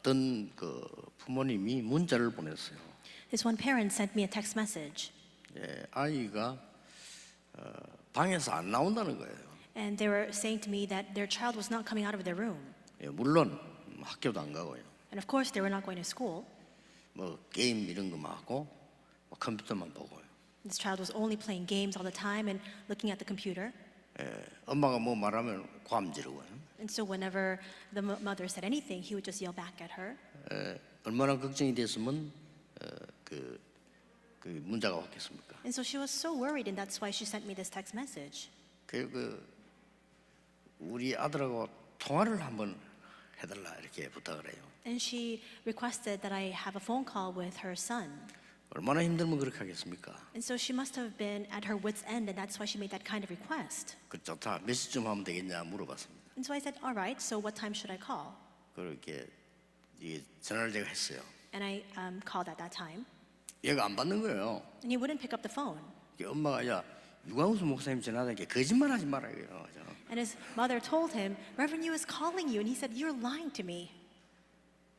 어떤 그 부모님이 문자를 보냈어요. This one parent sent me a text message, 아이가 방에서 안 나온다는 거예요. and they were saying to me that their child was not coming out of their room. 물론 학교도 안 가고요. And of course, they were not going to school. 뭐 게임 이런 거만 하고 컴퓨터만 보고요. This child was only playing games all the time and looking at the computer. 엄마가 뭐 말하면 고함 지르고요. And so whenever the mother said anything, he would just yell back at her. 얼마나 걱정이 됐으면 그 문자가 왔겠습니까? And so she was so worried, and that's why she sent me this text message. 그 우리 아들하고 통화를 한번 해달라 이렇게 부탁을 해요. And she requested that I have a phone call with her son. 얼마나 힘들면 그렇게 하겠습니까? And so she must have been at her wit's end, and that's why she made that kind of request. 그 좋다. 몇 시쯤 하면 되겠냐 물어봤습니다. And so I said, all right, so what time should I call? 그렇게 이게 전화를 제가 했어요. And I called at that time, 얘가 안 받는 거예요. and he wouldn't pick up the phone. 엄마가 야 유광수 목사님 전화하니까 거짓말하지 말아요. And his mother told him, Reverend Yu is calling you. And he said, you're lying to me.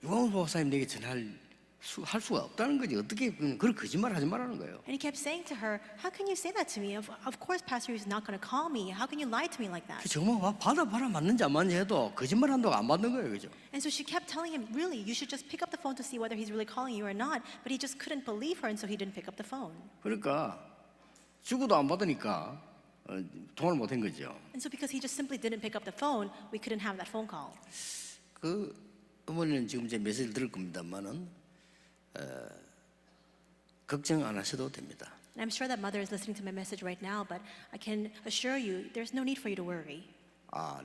유광수 목사님 내게 전화할 수가 없다는 거지. 어떻게 그런 거짓말하지 말라는 거예요. And he kept saying to her, how can you say that to me? Of course, Pastor Yu is not going to call me. How can you lie to me like that? 정말 받아봐라 맞는지 안 맞는지 해도 거짓말한다고 안 받는 거예요, 그죠? And so she kept telling him, really, you should just pick up the phone to see whether he's really calling you or not. But he just couldn't believe her, and so he didn't pick up the phone. 그러니까 죽어도 안 받으니까 통화를 못 한 거죠. And so because he just simply didn't pick up the phone, we couldn't have that phone call. 그 어머니는 지금 제 메시지를 들을 겁니다만은 걱정 안 하셔도 됩니다. And I'm sure that mother is listening to my message right now, but I can assure you, there's no need for you to worry.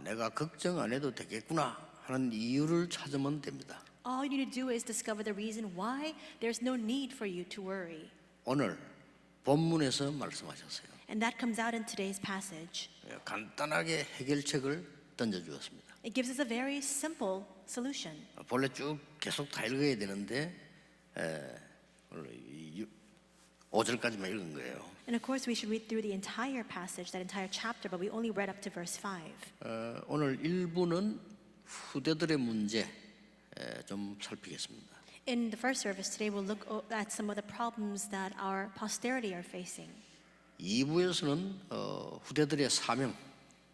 내가 걱정 안 해도 되겠구나 하는 이유를 찾으면 됩니다. All you need to do is discover the reason why there's no need for you to worry. 오늘 본문에서 말씀하셨어요. And that comes out in today's passage. 간단하게 해결책을 던져주었습니다. It gives us a very simple solution. 본래 쭉 계속 다 읽어야 되는데 5절까지만 읽은 거예요. And of course, we should read through the entire passage, that entire chapter, but we only read up to verse 5. 오늘 1부는 후대들의 문제 좀 살피겠습니다. In the first service today, we'll look at some of the problems that our posterity are facing. 2부에서는 후대들의 사명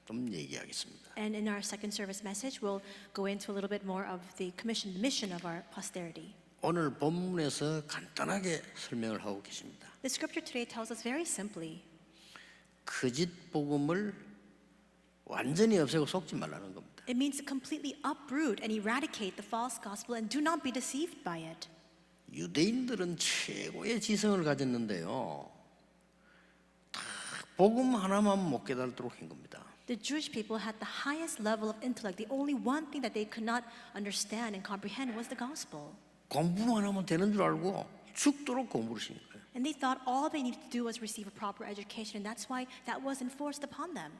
좀 얘기하겠습니다. And in our second service message, we'll go into a little bit more of the commission, the mission of our posterity. 오늘 본문에서 간단하게 설명을 하고 계십니다. The scripture today tells us very simply, 거짓 복음을 완전히 없애고 속지 말라는 겁니다. it means to completely uproot and eradicate the false gospel and do not be deceived by it. 유대인들은 최고의 지성을 가졌는데요. 다 복음 하나만 못 깨달도록 한 겁니다. The Jewish people had the highest level of intellect. The only one thing that they could not understand and comprehend was the gospel. 공부만 하면 되는 줄 알고 죽도록 공부를 시킨 거예요. And they thought all they needed to do was receive a proper education, and that's why that was enforced upon them.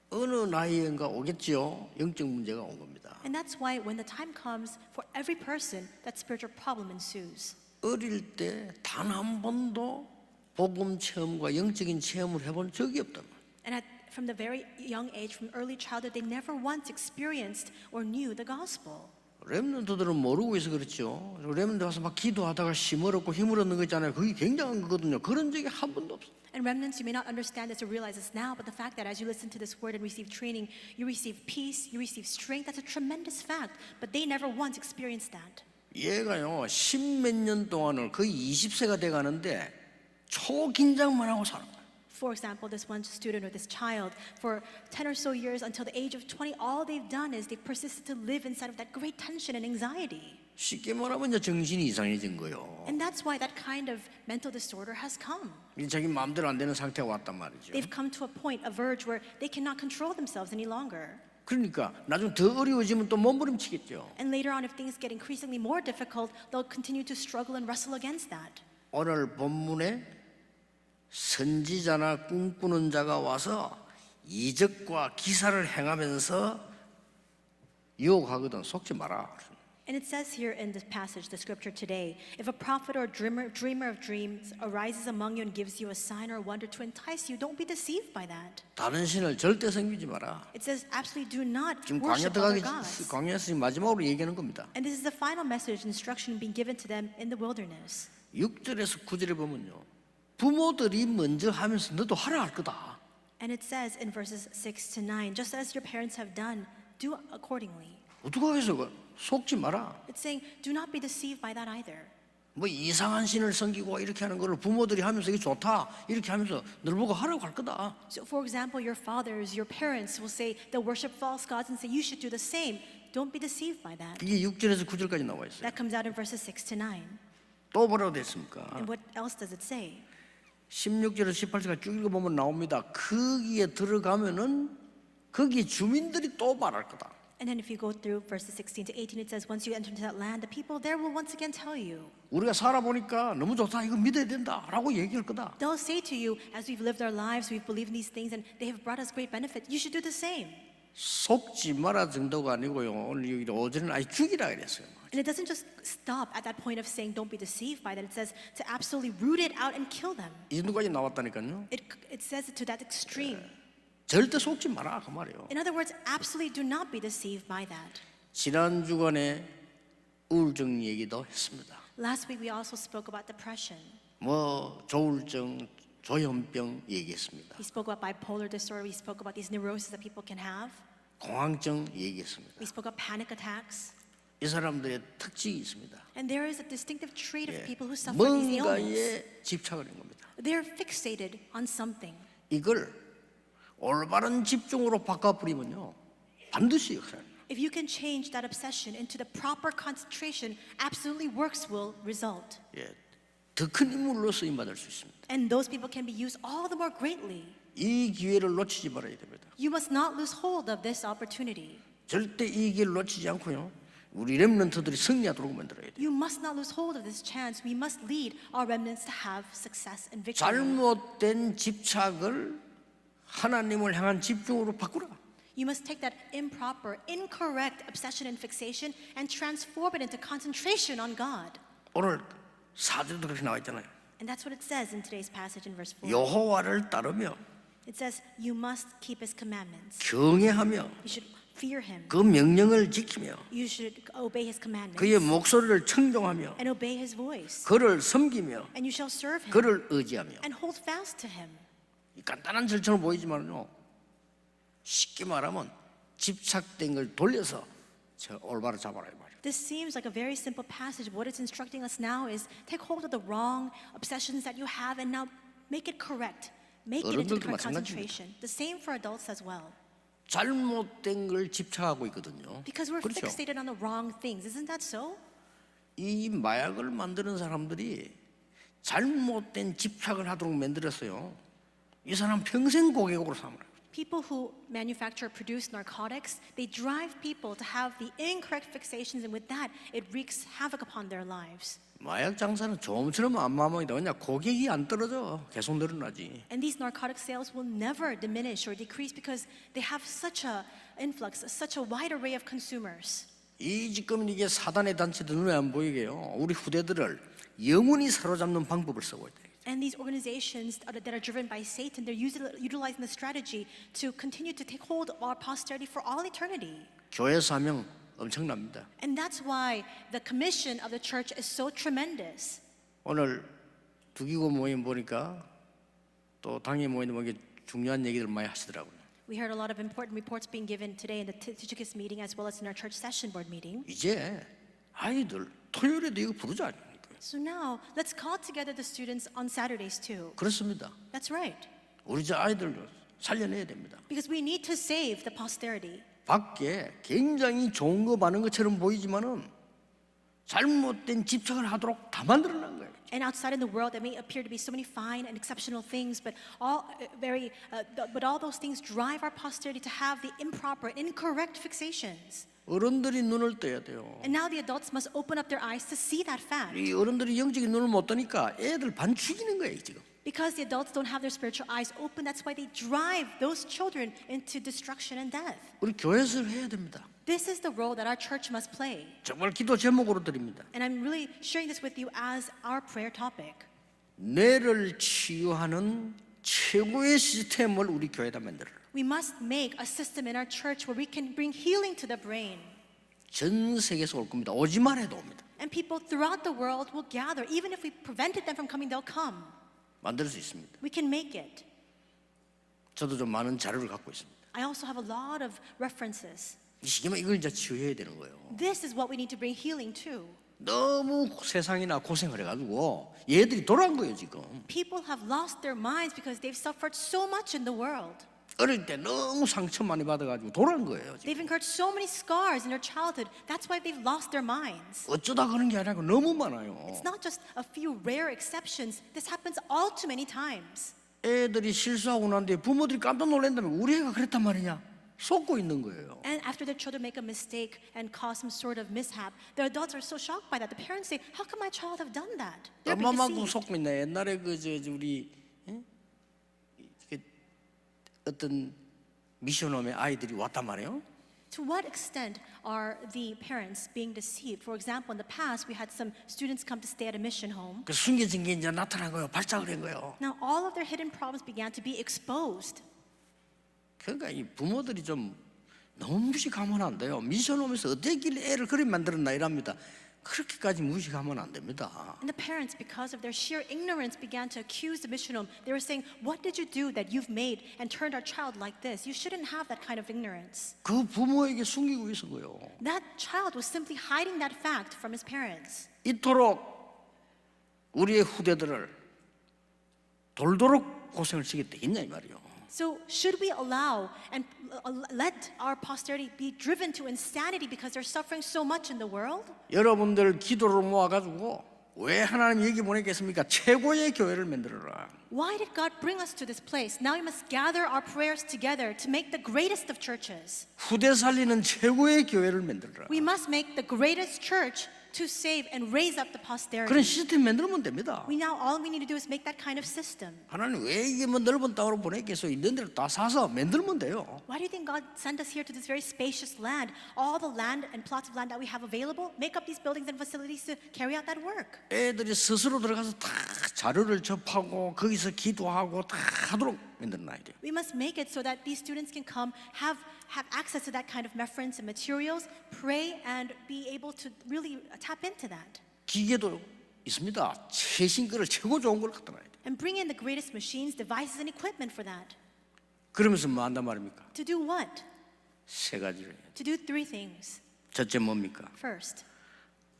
어느 나이인가 오겠지요. 영적 문제가 온 겁니다. And that's why when the time comes for every person, that spiritual problem ensues. 어릴 때 단 한 번도 복음 체험과 영적인 체험을 해본 적이 없단 말이에요. And from the very young age, from early childhood, they never once experienced or knew the gospel. 렘넌트들은 모르고 있어 그렇죠. 렘넌트 와서 막 기도하다가 힘을 얻고 힘을 얻는 거 있잖아요. 그게 굉장한 거거든요. 그런 적이 한 번도 없어요. And remnants, you may not understand this or realize this now, but the fact that as you listen to this word and receive training, you receive peace, you receive strength, that's a tremendous fact. But they never once experienced that. 얘가요, 10몇 년 동안을 거의 20세가 돼 가는데 초긴장만 하고 살아. For example, this one student or this child, for 10 or so years until the age of 20, all they've done is they've persisted to live inside of that great tension and anxiety. 쉽게 말하면 이제 정신이 이상해진 거예요. And that's why that kind of mental disorder has come. 자기 마음대로 안 되는 상태가 왔단 말이죠. They've come to a point, a verge where they cannot control themselves any longer. 그러니까 나중 더 어려워지면 또 몸부림치겠죠. And later on, if things get increasingly more difficult, they'll continue to struggle and wrestle against that. 오늘 본문에 선지자나 꿈꾸는 자가 와서 이적과 기사를 행하면서 유혹하거든. 속지 마라. And it says here in this passage, the scripture today, if a prophet or dreamer of dreams arises among you and gives you a sign or wonder to entice you, don't be deceived by that. 다른 신을 절대 섬기지 마라. It says absolutely do not 지금 광야 worship other 들어가기 gods. 광야에서 마지막으로 얘기하는 겁니다. And this is the final message, instruction being given to them in the wilderness. 6절에서 9절에 보면요. 부모들이 먼저 하면서 너도 하라 할 거다. And it says in verses 6 to 9, just as your parents have done, do accordingly. 어떻게 해서 속지 마라. It's saying, do not be deceived by that either. 뭐 이상한 신을 섬기고 이렇게 하는 거를 부모들이 하면서 이게 좋다 이렇게 하면서 널 보고 하라고 할 거다. So for example, your fathers, your parents will say they'll worship false gods and say you should do the same. Don't be deceived by that. 이게 6절에서 9절까지 나와 있어요. That comes out in verses 6 to 9. 또 뭐라고 됐습니까? And what else does it say? 16절에서 18절까지 쭉 읽어보면 나옵니다. 거기에 들어가면은 거기 주민들이 또 말할 거다. And then if you go through verses 16 to 18, it says, once you enter into that land, the people there will once again tell you. 우리가 살아보니까 너무 좋다 이거 믿어야 된다 라고 얘기할 거다. They'll say to you, as we've lived our lives, we've believed in these things, and they have brought us great benefit, you should do the same. 속지 마라 정도가 아니고요. 오늘 여기 오전에는 아예 죽이라 그랬어요. And it doesn't just stop at that point of saying don't be deceived by that. It says to absolutely root it out and kill them. 이 정도까지 나왔다니까요. It says it to that extreme. 절대 속지 마라 그 말이에요. In other words, absolutely do not be deceived by that. 지난 주간에 우울증 얘기도 했습니다. Last week we also spoke about depression. 뭐 조울증, 조현병 얘기했습니다. We spoke about bipolar disorder. We spoke about these neuroses that people can have. 공황증 얘기했습니다. We spoke about panic attacks. 이 사람들의 특징이 있습니다. And there is a distinctive trait of people who suffer these ailments. 뭔가에 집착을 한 겁니다. They're fixated on something. 이걸 올바른 집중으로 바꿔버리면요 반드시 역사합니다. If you can change that obsession into the proper concentration, absolutely works will result. 예, 더 큰 인물로 쓰임 받을 수 있습니다. And those people can be used all the more greatly. 이 기회를 놓치지 말아야 됩니다. You must not lose hold of this opportunity. 절대 이 기회를 놓치지 않고요. 우리 렘넌트들이 승리하도록 만들어야 돼요. You must not lose hold of this chance. We must lead our remnants to have success and victory. 잘못된 집착을 하나님을 향한 집중으로 바꾸라. You must take that improper, incorrect obsession and fixation and transform it into concentration on God. 오늘 4절도 그렇게 나와 있잖아요. And that's what it says in today's passage in verse 4. 여호와를 따르며 It says, you must keep his commandments. 경외하며 You should fear him. 그 명령을 지키며 You should obey his commandments. 그의 목소리를 청종하며 And obey his voice. 그를 섬기며 And you shall serve him. 그를 의지하며. And hold fast to him. 이 간단한 절처럼 보이지만요 쉽게 말하면 집착된 걸 돌려서 저 올바로 잡아라 이 말이에요. This seems like a very simple passage. What it's instructing us now is take hold of the wrong obsessions that you have and now make it correct. Make it into the 어른들도 correct 마찬가지입니다. concentration. The same for adults as well. 잘못된 걸 집착하고 있거든요. Because we're 그렇죠? fixated on the wrong things. Isn't that so? 이 마약을 만드는 사람들이 잘못된 집착을 하도록 만들었어요. 이 사람 평생 고객으로 삼으라. People who manufacture or produce narcotics, they drive people to have the incorrect fixations, and with that, it wreaks havoc upon their lives. 마약 장사는 조금처럼 안 마음이다. 그냥 고객이 안 떨어져. 계속 늘어나지. And these narcotic sales will never diminish or decrease because they have such a influx, such a wide array of consumers. 이 지금 이게 사단의 단체들 눈에 안 보이게요. 우리 후대들을 영원히 사로잡는 방법을 쓰고 있다. And these organizations that are driven by Satan, they're utilizing the strategy to continue to take hold of our posterity for all eternity. 교회 사명 엄청납니다. And that's why the commission of the church is so tremendous. 오늘 두기고 모임 보니까 또 당회 모임 보니까 중요한 얘기들 많이 하시더라고요. We heard a lot of important reports being given today in the Tychicus meeting as well as in our church session board meeting. 이제 아이들 토요일에도 이거 부르자. So now, let's call together the students on Saturdays too. 그렇습니다. That's right. 우리 저 아이들도 살려내야 됩니다. Because we need to save the posterity. 밖에 굉장히 좋은 거 많은 것처럼 보이지만은 잘못된 집착을 하도록 다 만들어낸 거예요. And outside in the world, there may appear to be so many fine and exceptional things, but all those things drive our posterity to have the improper, incorrect fixations. 어른들이 눈을 떠야 돼요. And now the adults must open up their eyes to see that fact. 이 어른들이 영적인 눈을 못 뜨니까 애들 반 죽이는 거예요 지금. Because the adults don't have their spiritual eyes open, that's why they drive those children into destruction and death. 우리 교회에서 해야 됩니다. This is the role that our church must play. 정말 기도 제목으로 드립니다. And I'm really sharing this with you as our prayer topic. 뇌를 치유하는 최고의 시스템을 우리 교회에다 만들어라. We must make a system in our church where we can bring healing to the brain. 전 세계에서 올 겁니다. 오지만 해도 옵니다. And people throughout the world will gather. Even if we prevented them from coming, they'll come. 만들 수 있습니다. We can make it. 저도 좀 많은 자료를 갖고 있습니다. I also have a lot of references. 이 시기면 이걸 이제 치유해야 되는 거예요. This is what we need to bring healing to. 너무 세상이나 고생을 해가지고 얘들이 돌아온 거예요 지금. People have lost their minds because they've suffered so much in the world. 어릴 때 너무 상처 많이 받아가지고 돌아온 거예요 지금. They've incurred so many scars in their childhood. That's why they've lost their minds. 어쩌다 그런 게 아니라 너무 많아요. It's not just a few rare exceptions. This happens all too many times. 애들이 실수하고 난 뒤에 부모들이 깜짝 놀란다면 우리 애가 그랬단 말이냐 속고 있는 거예요. And after their children make a mistake and cause some sort of mishap, the adults are so shocked by that. The parents say, "How can my child have done that?" They're being 엄마만큼 deceived. 속고 있나. 옛날에 우리 어떤 미션홈에 아이들이 왔단 말이에요. To what extent are the parents being deceived? For example, in the past, we had some students come to stay at a mission home. 그 숨겨진 게 이제 나타난 거예요. 발작을 한 거예요. Now, all of their hidden problems began to be exposed. 그러니까 이 부모들이 좀 너무 무식하면 안 돼요. 미션홈에서 어떻게 애를 그리 만들었나 이랍니다. 그렇게까지 무식하면 안 됩니다. And the parents, because of their sheer ignorance, began to accuse the mission home. They were saying, "What did you do that you've made and turned our child like this? You shouldn't have that kind of ignorance." 그 부모에게 숨기고 있은 거예요. That child was simply hiding that fact from his parents. 이토록 우리의 후대들을 돌도록 고생을 시게 되겠냐 이 말이에요. So should we allow and let our posterity be driven to insanity because they're suffering so much in the world? 여러분들 기도를 모아가지고 왜 하나님 여기 보냈겠습니까? 최고의 교회를 만들어라. Why did God bring us to this place? Now we must gather our prayers together to make the greatest of churches. 후대 살리는 최고의 교회를 만들어라. We must make the greatest church to save and raise up the posterity. 그런 시스템 만들면 됩니다. All we need to do is make that kind of system. 하나님 왜 이게 뭐 넓은 땅으로 보냈겠어? 있는 데를 다 사서 만들면 돼요. Why do you think God sent us here to this very spacious land? All the land and plots of land that we have available, make up these buildings and facilities to carry out that work. 애들이 스스로 들어가서 다 자료를 접하고 거기서 기도하고 다 하도록 만들어놔야 돼요. We must make it so that these students can come, have access to that kind of reference and materials, pray, and be able to really tap into that. 기계도 있습니다. 최신 거를 최고 좋은 걸 갖다 놔야 돼요. And bring in the greatest machines, devices, and equipment for that. 그러면서 뭐 한단 말입니까? To do what? 세 가지를 해야 돼요. To do three things. 첫째 뭡니까? First,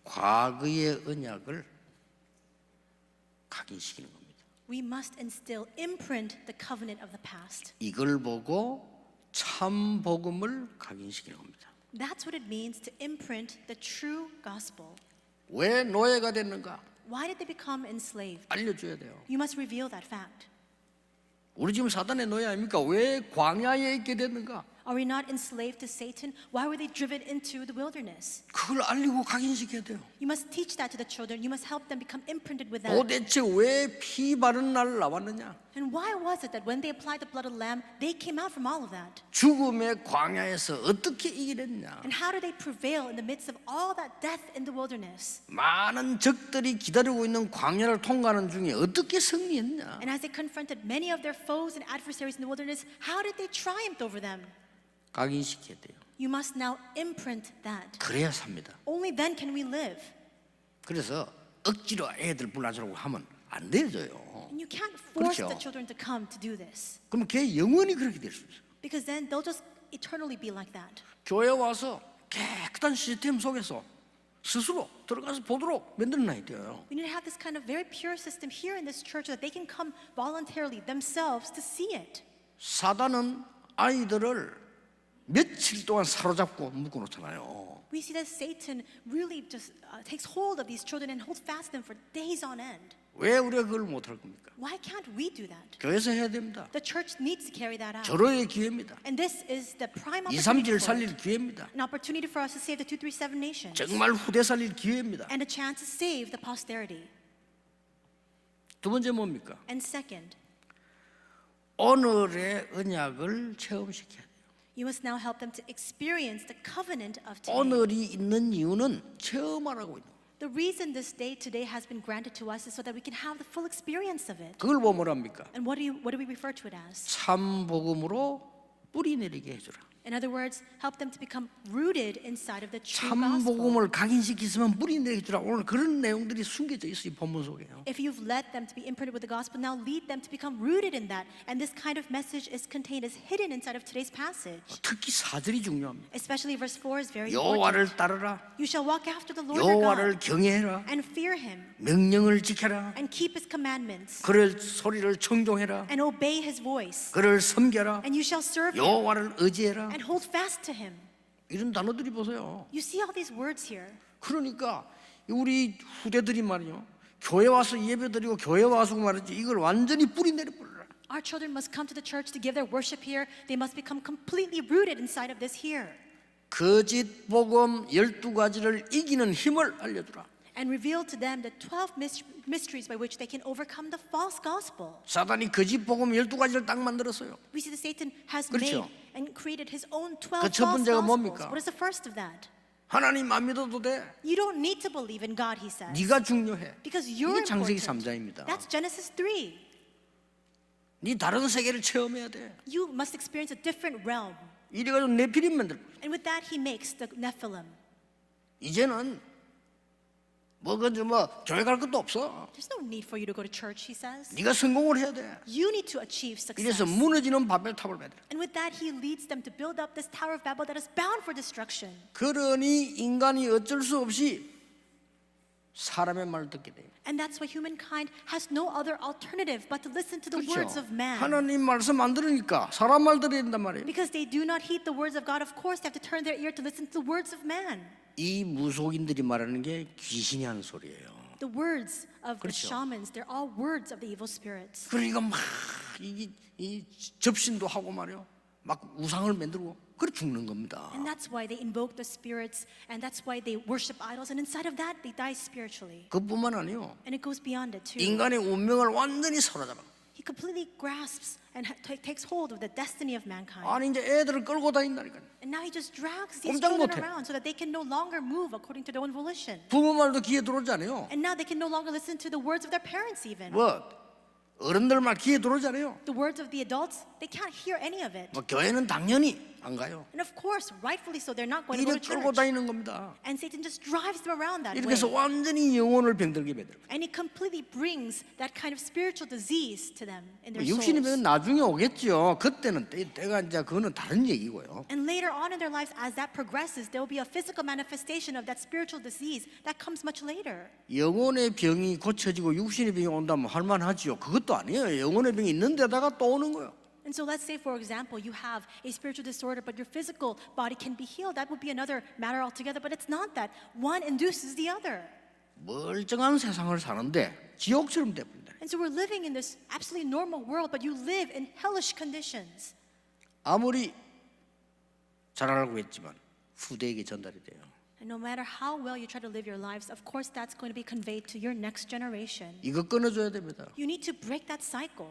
과거의 언약을 각인시키는 겁니다. we must instill, imprint the covenant of the past. 이걸 보고 참 복음을 각인시키는 겁니다. That's what it means to imprint the true gospel. 왜 노예가 됐는가? Why did they become enslaved? 알려줘야 돼요. You must reveal that fact. 우리 지금 사단의 노예 아닙니까? 왜 광야에 있게 됐는가? Are we not enslaved to Satan? Why were they driven into the wilderness? 그걸 알리고 각인시켜야 돼요. You must teach that to the children. You must help them become imprinted with that. 도대체 왜 피 바른 날 나왔느냐? And why was it that when they applied the blood of the lamb, they came out from all of that? 죽음의 광야에서 어떻게 이기랬냐? And how did they prevail in the midst of all that death in the wilderness? 많은 적들이 기다리고 있는 광야를 통과하는 중에 어떻게 승리했냐? And as they confronted many of their foes and adversaries in the wilderness, how did they triumph over them? 각인시켜야 돼요. You must now imprint that. 그래야 삽니다. Only then can we live. 그래서 억지로 애들 불러주라고 하면 안 되져요. And you can't force 그렇죠. the children to come to do this. 그럼 걔 영원히 그렇게 될 수 있어요. Because then they'll just eternally be like that. 교회 와서 깨끗한 시스템 속에서 스스로 들어가서 보도록 만들어놔야 돼요. We need to have this kind of very pure system here in this church so that they can come voluntarily themselves to see it. 사단은 아이들을 며칠 동안 사로잡고 묶어놓잖아요. We see that Satan really just takes hold of these children and holds fast them for days on end. 왜 우리가 그걸 못할 겁니까? Why can't we do that? 교회에서 해야 됩니다. The church needs to carry that out. 절호의 기회입니다. And this is the prime 237 opportunity for 살릴 it. 기회입니다. An opportunity for us to save the 237 nations. 정말 후대 살릴 기회입니다. And a chance to save the posterity. 두 번째 뭡니까? And second, 오늘의 언약을 체험시켜야 돼요. you must now help them to experience the covenant of today. 오늘이 있는 이유는 체험하라고 있는 거예요. The reason this day today has been granted to us is so that we can have the full experience of it. 그걸 보면 뭐랍니까? And what do we refer to it as? 참 복음으로 뿌리 내리게 해주라. In other words, help them to become rooted inside of the true 참 gospel. 복음을 각인시키면 뿌리 내리게 해주라. 오늘 그런 내용들이 숨겨져 있어요, 이 본문 속에요. If you've led them to be imprinted with the gospel, now lead them to become rooted in that. And this kind of message is contained, is hidden inside of today's passage. 특히 4절이 중요합니다. Especially verse 4 is very 여호와를 important. 따르라. You shall walk after the Lord your 여호와를 God 경외해라. and fear him 명령을 지켜라. and keep his commandments 그를 소리를 청종해라. and obey his voice. 그를 섬겨라. And you shall serve him 여호와를 의지해라. and hold fast to him. 이런 단어들이 보세요. You see all these words here. 그러니까 우리 후대들이 말이요, 교회 와서 예배드리고 교회 와서 말이지 이걸 완전히 뿌리 내려버려라. Our children must come to the church to give their worship here. They must become completely rooted inside of this here. 거짓 복음 12가지를 이기는 힘을 알려주라. And reveal to them the 12 mysteries by which they can overcome the false gospel. 사단이 거짓 복음 12가지를 딱 만들었어요. We see that Satan has 그렇죠. made and created his own 12 그 첫 false 번째가 gospels. 뭡니까? What is the first of that? 하나님 안 믿어도 돼. You don't need to believe in God, he says. 네가 중요해. Because you're 이게 창세기 important. 3장입니다. That's Genesis 3. 네 다른 세계를 체험해야 돼. You must experience a different realm. 이래가지고 네피림 만들. And with that, he makes the Nephilim. 이제는 뭐 교회 갈 것도 없어. There's no need for you to go to church, he says. 네가 성공을 해야 돼. You need to achieve 이래서 success. 무너지는 바벨탑을 만들어. And with that, he leads them to build up this Tower of Babel that is bound for destruction. 그러니 인간이 어쩔 수 없이 사람의 말을 듣게 돼요. And that's why humankind has no other alternative but to listen to the words 그렇죠. of man. 하나님 말씀 안 들으니까 사람 말 들어야 된단 말이에요. Because they do not heed the words of God, of course they have to turn their ear to listen to the words of man. 이 무속인들이 말하는 게 귀신이 하는 소리예요. The words of the 그렇죠. shamans, they're all words of the evil spirits. 그러니까 막 이 접신도 하고 말이요, 막 우상을 만들고 그래 죽는 겁니다. And that's why they invoke the spirits, and that's why they worship idols, and inside of that they die spiritually. 그뿐만 아니요, And it goes beyond it too. 인간의 운명을 완전히 사로잡아. He completely grasps and takes hold of the destiny of mankind. 아니 이제 애들을 끌고 다닌다니까. And now he just drags these 꼼짝 children 못해. around so that they can no longer move according to their own volition. 부모 말도 귀에 들어오지 않아요. And now they can no longer listen to the words of their parents even. 뭐 어른들 말 귀에 들어오지 않아요. The words of the adults, they can't hear any of it. 뭐 교회는 당연히 안 가요. And of course, rightfully so, they're not going to 이래 go to 끌고 church. 다니는 겁니다. And Satan just drives them around that 이렇게 way. 해서 완전히 영혼을 병들게 만들어. And he completely brings that kind of spiritual disease to them in their 육신의 souls. 병은 나중에 오겠죠. 그때는 때가 이제 그거는 다른 얘기고요. And later on in their lives, as that progresses, there will be a physical manifestation of that spiritual disease that comes much later. 영혼의 병이 고쳐지고 육신의 병이 온다면 할만하지요. 그것도 아니에요. 영혼의 병이 있는 데다가 또 오는 거예요. And so let's say, for example, you have a spiritual disorder, but your physical body can be healed. That would be another matter altogether, but it's not that. One induces the other. 멀쩡한 세상을 사는데 지옥처럼 돼버린다. And so we're living in this absolutely normal world, but you live in hellish conditions. 아무리 잘하려고 했지만 후대에게 전달이 돼요. And no matter how well you try to live your lives, of course that's going to be conveyed to your next generation. 이거 끊어줘야 됩니다. You need to break that cycle.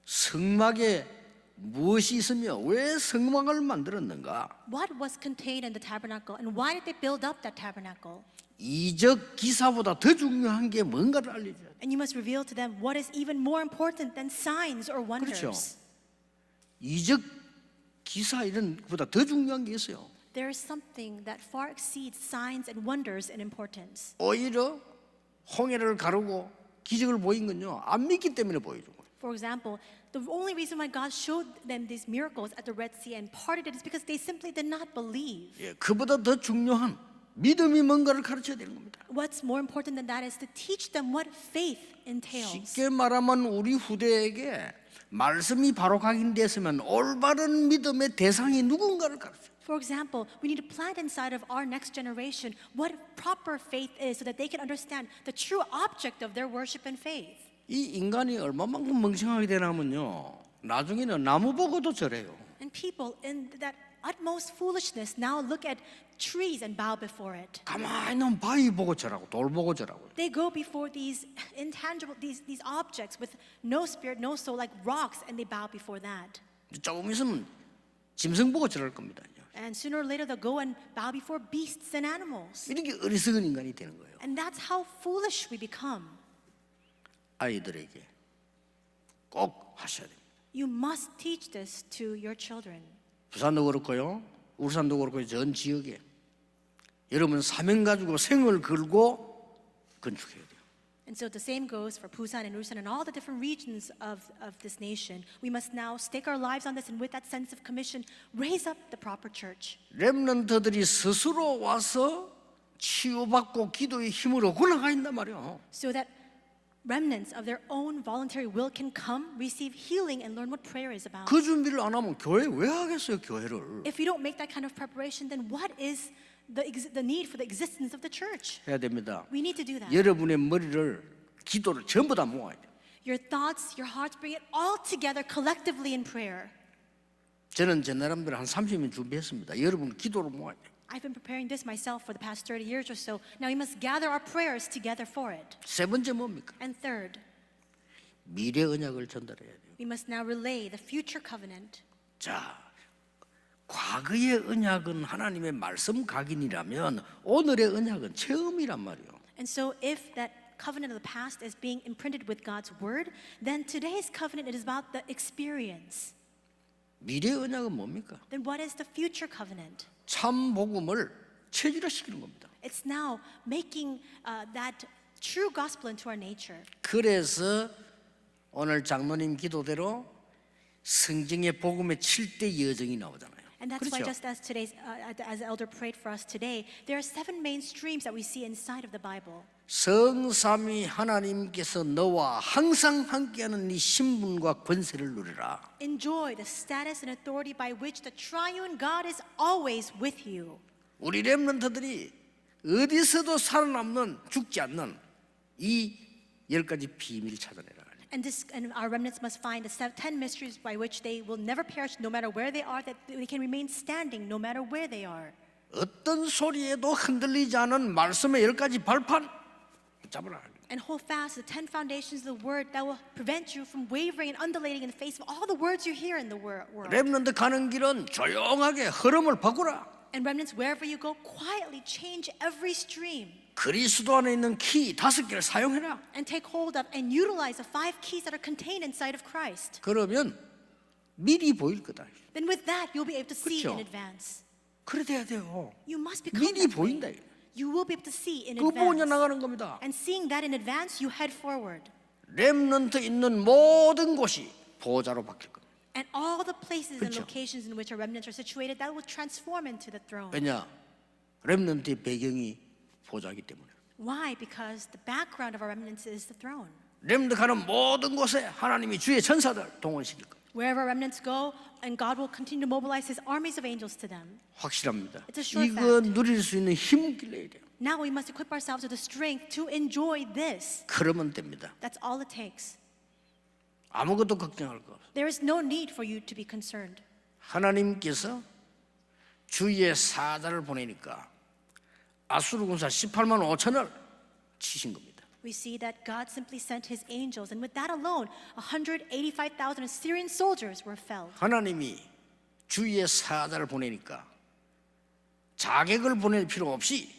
성막에 무엇이 있으며 왜 성막을 만들었는가? What was contained in the tabernacle, and why did they build up that tabernacle? 이적 기사보다 더 중요한 게 뭔가를 알려줘야 돼. And you must reveal to them what is even more important than signs or 그렇죠. wonders. 이적 기사 이런 것보다 더 중요한 게 있어요. There is something that far exceeds signs and wonders in importance. 오히려 홍해를 가르고 기적을 보인 건요, 안 믿기 때문에 보여준 거예요. For example, the only reason why God showed them these miracles at the Red Sea and parted it is because they simply did not believe. 예, 그보다 더 중요한 믿음이 뭔가를 가르쳐야 되는 겁니다. What's more important than that is to teach them what faith entails. 쉽게 말하면 우리 후대에게 말씀이 바로 각인됐으면 올바른 믿음의 대상이 누군가를 가르쳐. For example, we need to plant inside of our next generation what proper faith is so that they can understand the true object of their worship and faith. 이 인간이 얼마만큼 멍청하게 되냐면요, 나중에는 나무 보고도 절해요. And people in that utmost foolishness, now look at trees and bow before it. 가만히 있는 바위 보고 절하고 돌 보고 절하고. They go before these intangible, these objects with no spirit, no soul, like rocks, and they bow before that. 조금 있으면 짐승 보고 절할 겁니다. And sooner or later, they'll go and bow before beasts and animals. 이렇게 어리석은 인간이 되는 거예요. And that's how foolish we become. 아이들에게 꼭 하셔야 됩니다. You must teach this to your children. 부산도 그렇고요, 울산도 그렇고 전 지역에 여러분 사명 가지고 생을 걸고 건축해야 돼요. And so the same goes for Busan and Ulsan and all the different regions of this nation. We must now stake our lives on this and with that sense of commission, raise up the proper church. 렘넌트들이 스스로 와서 치유받고 기도의 힘으로 올라가 있단 말이에요. So that remnants of their own voluntary will can come, receive healing, and learn what prayer is about. 그 준비를 안 하면 교회 왜 하겠어요, 교회를? If you don't make that kind of preparation, then what is the need for the existence of the church? 해야 됩니다. We need to do that. 여러분의 머리를 기도를 전부 다 모아야 돼요. Your thoughts, your hearts, bring it all together collectively in prayer. 저는 제 나름대로 한 30년 준비했습니다. 여러분 기도를 모아야 돼요. I've been preparing this myself for the past 30 years or so. Now we must gather our prayers together for it. 세 번째 뭡니까? And third, 미래 언약을 전달해야 돼요. we must now relay the future covenant. 자, 과거의 언약은 하나님의 말씀 각인이라면 오늘의 언약은 체험이란 말이에요. And so if that covenant of the past is being imprinted with God's word, then today's covenant it is about the experience. 미래 언약은 뭡니까? Then what is the future covenant? 참 복음을 체질화시키는 겁니다. It's now making that true gospel into our nature. 그래서 오늘 장로님 기도대로 성경의 복음의 7대 여정이 나오잖아요. And that's why 그렇죠? just as today's as the elder prayed for us today, there are 7 main streams that we see inside of the Bible. 성삼위 하나님께서 너와 항상 함께하는 네 신분과 권세를 누리라. Enjoy the status and authority by which the triune God is always with you. 우리 렘넌트들이 어디서도 살아남는 죽지 않는 이 10가지 비밀 찾아내라. And our remnants must find the 10 mysteries by which they will never perish no matter where they are, that they can remain standing no matter where they are. 어떤 소리에도 흔들리지 않은 말씀의 10가지 발판 붙잡으라. And hold fast the 10 foundations of the word that will prevent you from wavering and undulating in the face of all the words you hear in the world. 렘넌트 가는 길은 조용하게 흐름을 바꾸라. And remnants, wherever you go, quietly change every stream. 그리스도 안에 있는 키 5개를 사용해라. And take hold of and utilize the 5 keys that are contained inside of Christ. 그러면 미리 보일 거다. Then with that, you'll be able to see 그렇죠? in advance. 그래 돼야 돼요. You must become 미리 that 보인다. way. You will be able to see in 그거 보고 이제 advance. 나가는 겁니다. And seeing that in advance, you head forward. 렘넌트 있는 모든 곳이 보좌로 바뀔 겁니다. And all the places and 그렇죠? locations in which our remnants are situated, that will transform into the throne. 왜냐? 렘넌트의 배경이 보좌이기 때문에. Why? Because the background of our remnants is the throne. 렘넌트 가는 모든 곳에 하나님이 주의 전사들 동원시킬 겁니다. Wherever our remnants go, and God will continue to mobilize His armies of angels to them. 확실합니다. It's a sure 이거 fact. 누릴 수 있는 힘을 길러야 돼요. Now we must equip ourselves with the strength to enjoy this. 그러면 됩니다. That's all it takes. 아무것도 걱정할 거 없어요. There is no need for you to be concerned. 하나님께서 주의 사자를 보내니까 아수르 군사 18만 5천을 치신 겁니다. We see that God simply sent His angels, and with that alone, 185,000 Assyrian soldiers were felled. 하나님이 주의 사자를 보내니까 자객을 보낼 필요 없이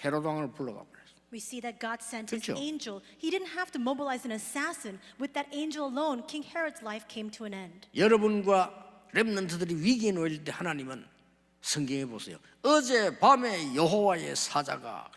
헤롯 왕을 불러가 버렸어요. We see that God sent His 그렇죠? angel. He didn't have to mobilize an assassin. With that angel alone, King Herod's life came to an end. 여러분과 렘넌트들이 위기에 놓일 때 하나님은 성경에 보세요. 어제 밤에 여호와의 사자가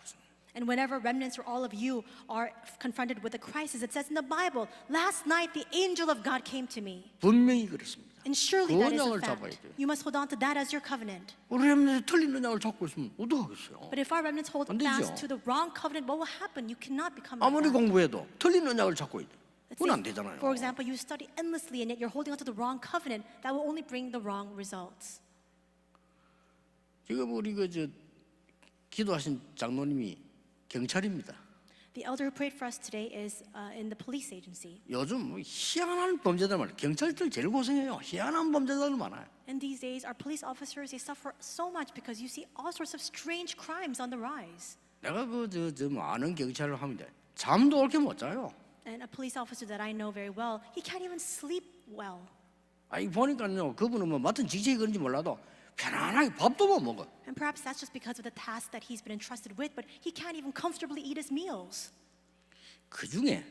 And whenever remnants or all of you are confronted with a crisis, it says in the Bible, last night the angel of God came to me. 분명히 그렇습니다. And surely 그 that is a 언약을 잡아야 fact. 돼요. You must hold on to that as your covenant. 우리 렘넌트 틀린 언약을 잡고 있으면 어떡하겠어요? But if our remnants hold 안 되죠. fast to the wrong covenant, what will happen? You cannot become 아무리 like that. 공부해도 틀린 언약을 잡고 있대. Let's 그건 안 say, 되잖아요. for example, you study endlessly and yet you're holding on to the wrong covenant, that will only bring the wrong results. 지금 우리 기도하신 장로님이 경찰입니다. The elder who prayed for us today is in the police agency. 요즘 뭐 희한한 범죄들 많아요. 경찰들 제일 고생해요. 희한한 범죄들 많아요. And these days, our police officers, they suffer so much because you see all sorts of strange crimes on the rise. 내가 뭐 아는 경찰을 하면 돼. 잠도 옳게 못 자요. And a police officer that I know very well, he can't even sleep well. 아니 보니까요, 그분은 뭐 맡은 직책이 그런지 몰라도 편안하게 밥도 못 먹어. And perhaps that's just because of the task that he's been entrusted with, but he can't even comfortably eat his meals. 그 중에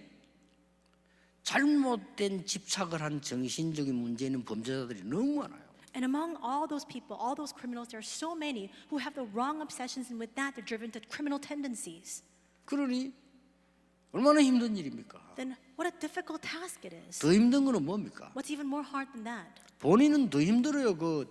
잘못된 집착을 한 정신적인 문제 있는 범죄자들이 너무 많아요. And among all those people, all those criminals, there are so many who have the wrong obsessions, and with that, they're driven to criminal tendencies. 그러니 얼마나 힘든 일입니까? Then what a difficult task it is. 더 힘든 거는 뭡니까? What's even more hard than that? 본인은 더 힘들어요. 그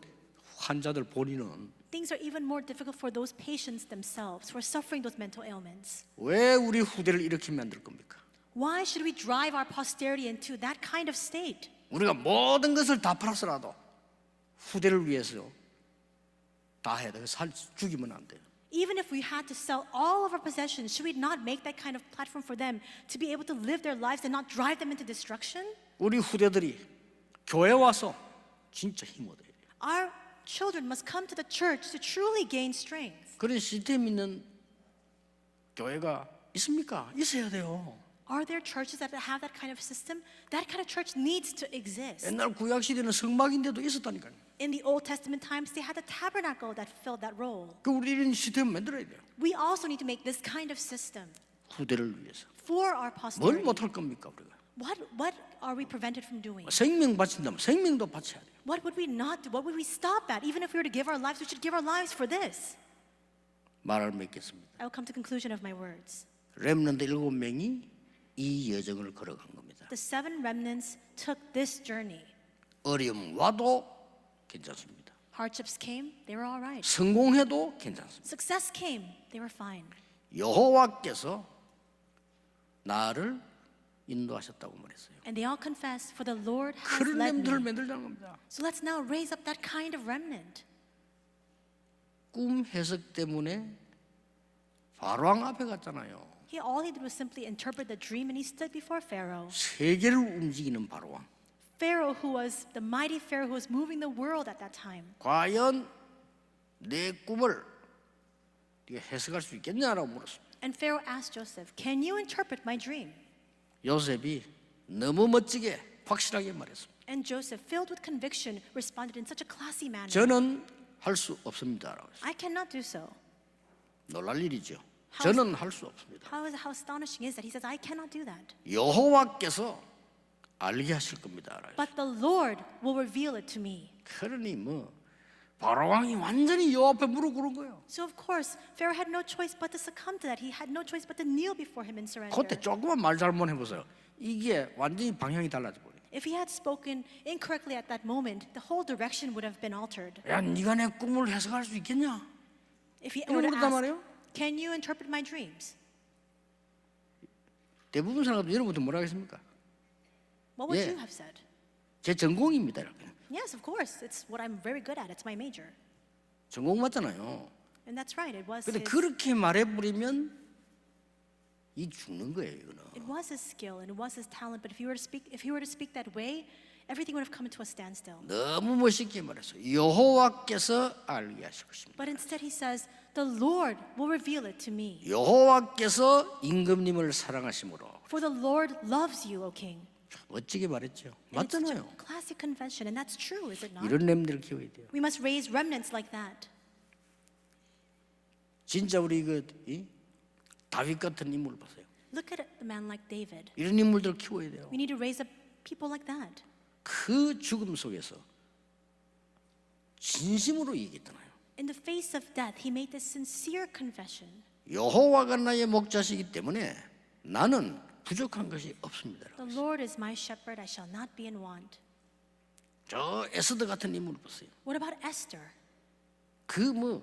환자들 본인은. Things are even more difficult for those patients themselves who are suffering those mental ailments. 왜 우리 후대를 이렇게 만들 겁니까? Why should we drive our posterity into that kind of state? 우리가 모든 것을 다 팔아서라도 후대를 위해서 다 해야 돼요. 죽이면 안 돼요. Even if we had to sell all of our possessions, should we not make that kind of platform for them to be able to live their lives and not drive them into destruction? 우리 후대들이 교회 와서 진짜 힘 얻어야 돼요. Our children must come to the church to truly gain strength. 그런 시스템 있는 교회가 있습니까? 있어야 돼요. Are there churches that have that kind of system? That kind of church needs to exist. 옛날 구약 시대는 성막인데도 있었다니까요. In the Old Testament times, they had a tabernacle that filled that role. 그 우리 이런 시스템 만들어야 돼요. We also need to make this kind of system 후대를 위해서. for our 뭘 posterity. 못할 겁니까 우리가? What are we prevented from doing? 생명 바친다면 생명도 바쳐야 돼요. What would we not do? What would we stop at? Even if we were to give our lives, we should give our lives for this. 말을 맺겠습니다. I will come to the conclusion of my words. 렘넌트 7명이 이 여정을 걸어간 겁니다. The 7 remnants took this journey. 어려움 와도 괜찮습니다. Hardships came, they were all right. 성공해도 괜찮습니다. Success came, they were fine. 여호와께서 나를 인도하셨다고 말했어요. And they all confessed, for the Lord has 그런 led 렘들을 me. 만들자는 겁니다. So let's now raise up that kind of remnant. 꿈 해석 때문에 바로왕 앞에 갔잖아요. All he did was simply interpret the dream, and he stood before Pharaoh. 세계를 움직이는 바로왕. Pharaoh, who was the mighty Pharaoh who was moving the world at that time. 과연 내 꿈을 네가 해석할 수 있겠냐라고 물었습니다. And Pharaoh asked Joseph, "Can you interpret my dream?" 요셉이 너무 멋지게 확실하게 말했습니다. And Joseph, filled with conviction, responded in such a classy manner. 저는 할 수 없습니다라고 했어요. I cannot do so. 놀랄 일이죠. 저는 할 수 없습니다. How astonishing is that? He says, I cannot do that. 여호와께서 알게 하실 겁니다라고. But the Lord will reveal it to me. 그러니 뭐 바로왕이 완전히 여호와 앞에 무릎 꿇은 거예요. So of course, Pharaoh had no choice but to succumb to that. He had no choice but to kneel before him in surrender. 그때 조금만 말 잘못 해보세요. 이게 완전히 방향이 달라져 버려요. If he had spoken incorrectly at that moment, the whole direction would have been altered. 야, 네가 내 꿈을 해석할 수 있겠냐? If he 이런 would have 물었단 asked, 말이에요. "Can you interpret my dreams?" 대부분 사람들 여러분들 뭐라 하겠습니까? What would Yeah. you have said? 제 전공입니다 이렇게. Yes, of course. It's what I'm very good at. It's my major. 전공 맞잖아요. And that's right. It was 근데 his, 그렇게 말해버리면 이 죽는 거예요 이거는. it was his skill and it was his talent. But if he were to speak that way, everything would have come to a standstill. 너무 멋있게 말했어요. 여호와께서 알게 하실 것입니다. But instead he says, "The Lord will reveal it to me." 여호와께서 임금님을 사랑하심으로. For the Lord loves you, O king. 멋지게 말했죠. And it's such 맞잖아요. a classic confession, and that's true, is it not? 이런 렘들을 키워야 돼요. We must raise remnants like that. 진짜 우리 다윗 같은 인물을 보세요. Look at the man like David. 이런 인물들을 키워야 돼요. We need to raise up people like that. 그 죽음 속에서 진심으로 얘기했잖아요. In the face of death, he made this sincere confession. 여호와가 나의 목자시기 때문에 나는 부족한 것이 없습니다. The Lord is my shepherd, I shall not be in want. 저 에스더 같은 인물을 보세요. What about Esther? 그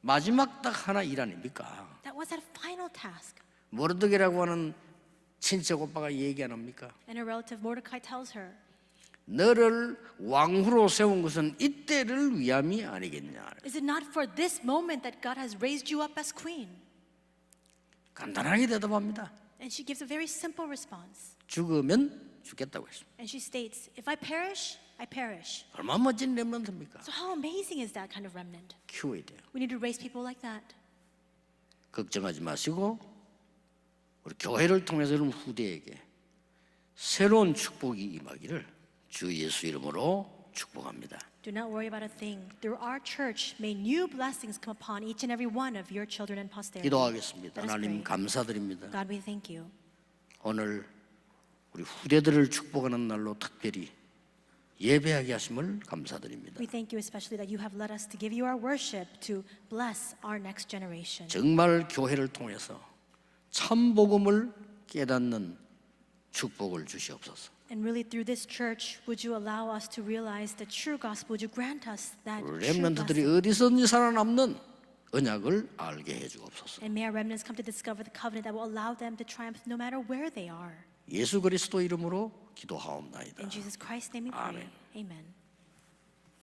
마지막 딱 하나 일 아닙니까? That was that final task. 모르드게라고 하는 친척 오빠가 얘기 안 합니까? And her relative Mordecai tells her, 너를 왕후로 세운 것은 이때를 위함이 아니겠냐. "Is it not for this moment that God has raised you up as queen?" 간단하게 대답합니다. And she gives a very simple response. 죽으면 죽겠다고 했습니다. And she states, if I perish, I perish. 얼마나 멋진 렘넌트입니까? So how amazing is that kind of remnant? 키워야 돼요. We need to raise people like that. 걱정하지 마시고 우리 교회를 통해서 여러분 후대에게 새로운 축복이 임하기를 주 예수 이름으로 축복합니다. Do not worry about a thing. Through our church, may new blessings come upon each and every one of your children and posterity. 기도하겠습니다. Let us 하나님 pray. 감사드립니다. God, we thank you. 오늘 우리 후대들을 축복하는 날로 특별히 예배하게 하심을 감사드립니다. We thank you especially that you have led us to give you our worship to bless our next generation. 정말 교회를 통해서 참 복음을 깨닫는 축복을 주시옵소서. And really through this church, would you allow us to realize the true gospel? Would you grant us that true 렘넌트들이 blessing? 어디서든지 살아남는 언약을 알게 해주옵소서. And may our remnants come to discover the covenant that will allow them to triumph no matter where they are. 예수 그리스도 이름으로 기도하옵나이다. In Jesus Christ's name we pray. Amen. Amen.